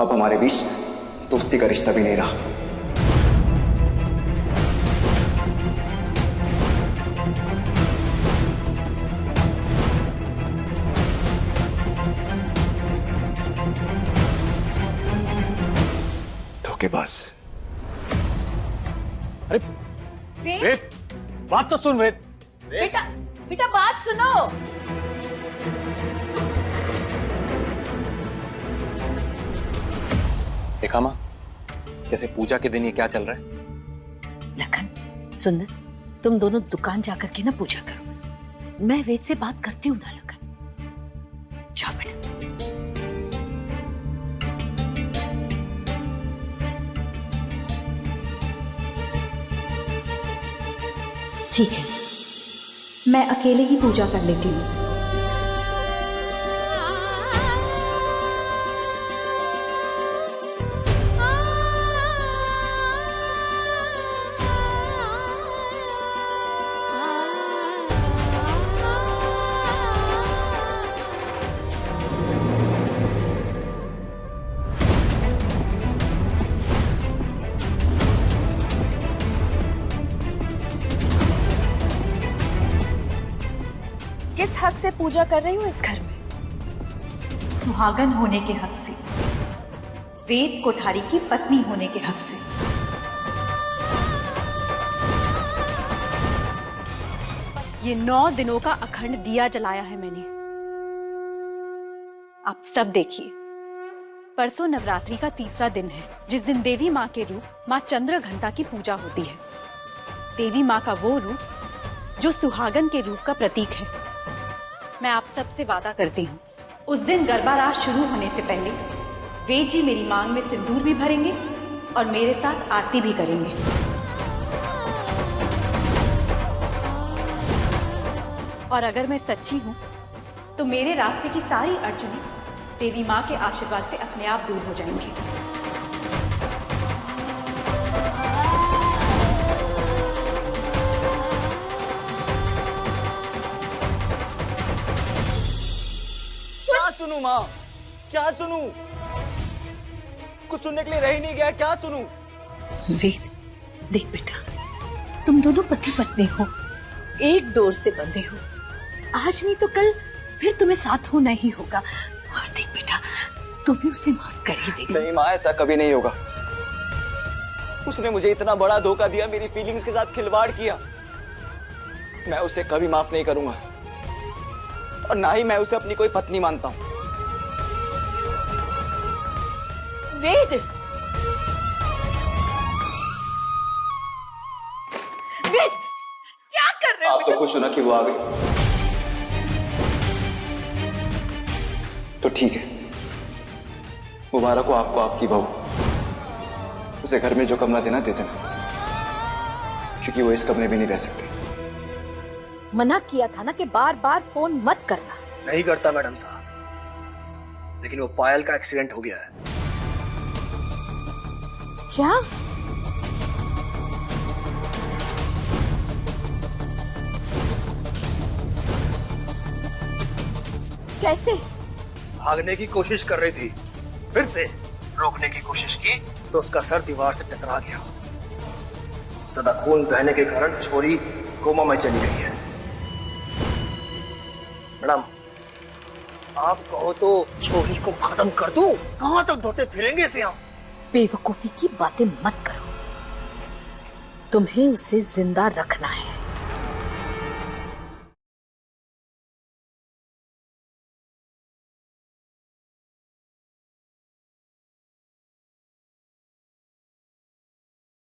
अब हमारे बीच दोस्ती का रिश्ता भी नहीं रहा। धोखेबाज। अरे वेद, बात तो सुन वेद। बेटा बेटा बात सुनो। देखा माँ, जैसे पूजा के दिन ये क्या चल रहा है। लखन सुंदर, तुम दोनों दुकान जाकर के ना पूजा करो। मैं वेद से बात करती हूँ ना लखन। जाओ बेटा। ठीक है, मैं अकेले ही पूजा कर लेती हूँ। किस हक से पूजा कर रही हूँ इस घर में? सुहागन होने के हक से, वेद कोठारी की पत्नी होने के हक से। ये 9 दिनों का अखंड दिया जलाया है मैंने। आप सब देखिए, परसों नवरात्रि का तीसरा दिन है, जिस दिन देवी माँ के रूप माँ चंद्रघंटा की पूजा होती है। देवी माँ का वो रूप जो सुहागन के रूप का प्रतीक है। मैं आप सबसे वादा करती हूँ, उस दिन गरबा रात शुरू होने से पहले वेद जी मेरी मांग में सिंदूर भी भरेंगे और मेरे साथ आरती भी करेंगे। और अगर मैं सच्ची हूँ तो मेरे रास्ते की सारी अड़चनें देवी माँ के आशीर्वाद से अपने आप दूर हो जाएंगी। सुनू माँ, क्या सुनू? कुछ सुनने के लिए रह ही नहीं गया। क्या सुनू? वेद देख बेटा, तुम दोनों पति पत्नी हो, एक डोर से बंधे हो। आज नहीं तो कल फिर तुम्हें साथ होना ही होगा। और देख बेटा, तू भी उसे माफ कर ही देगी। नहीं माँ, ऐसा कभी नहीं होगा। उसने मुझे इतना बड़ा धोखा दिया, मेरी फीलिंग्स के साथ खिलवाड़ किया। मैं उसे कभी माफ नहीं करूंगा और ना ही मैं उसे अपनी कोई पत्नी मानता हूं। वेद, वेद क्या कर रहे हो? आप तो खुश हो ना कि वो आ गई? तो ठीक है, मुबारक हो आपको आपकी बहू। उसे घर में जो कमरा देना दे देना, क्योंकि वो इस कमरे में नहीं रह सकती। मना किया था ना कि बार बार फोन मत करना। नहीं करता मैडम साहब, लेकिन वो पायल का एक्सीडेंट हो गया है। क्या? कैसे? भागने की कोशिश कर रही थी, फिर से रोकने की कोशिश की तो उसका सर दीवार से टकरा गया। ज्यादा खून बहने के कारण छोरी कोमा में चली गई है। मैडम, आप कहो तो छोरी को खत्म कर दूं? कहां तक धोते फिरेंगे इसे हम? बेवकूफी की बातें मत करो। तुम्हें उसे जिंदा रखना है।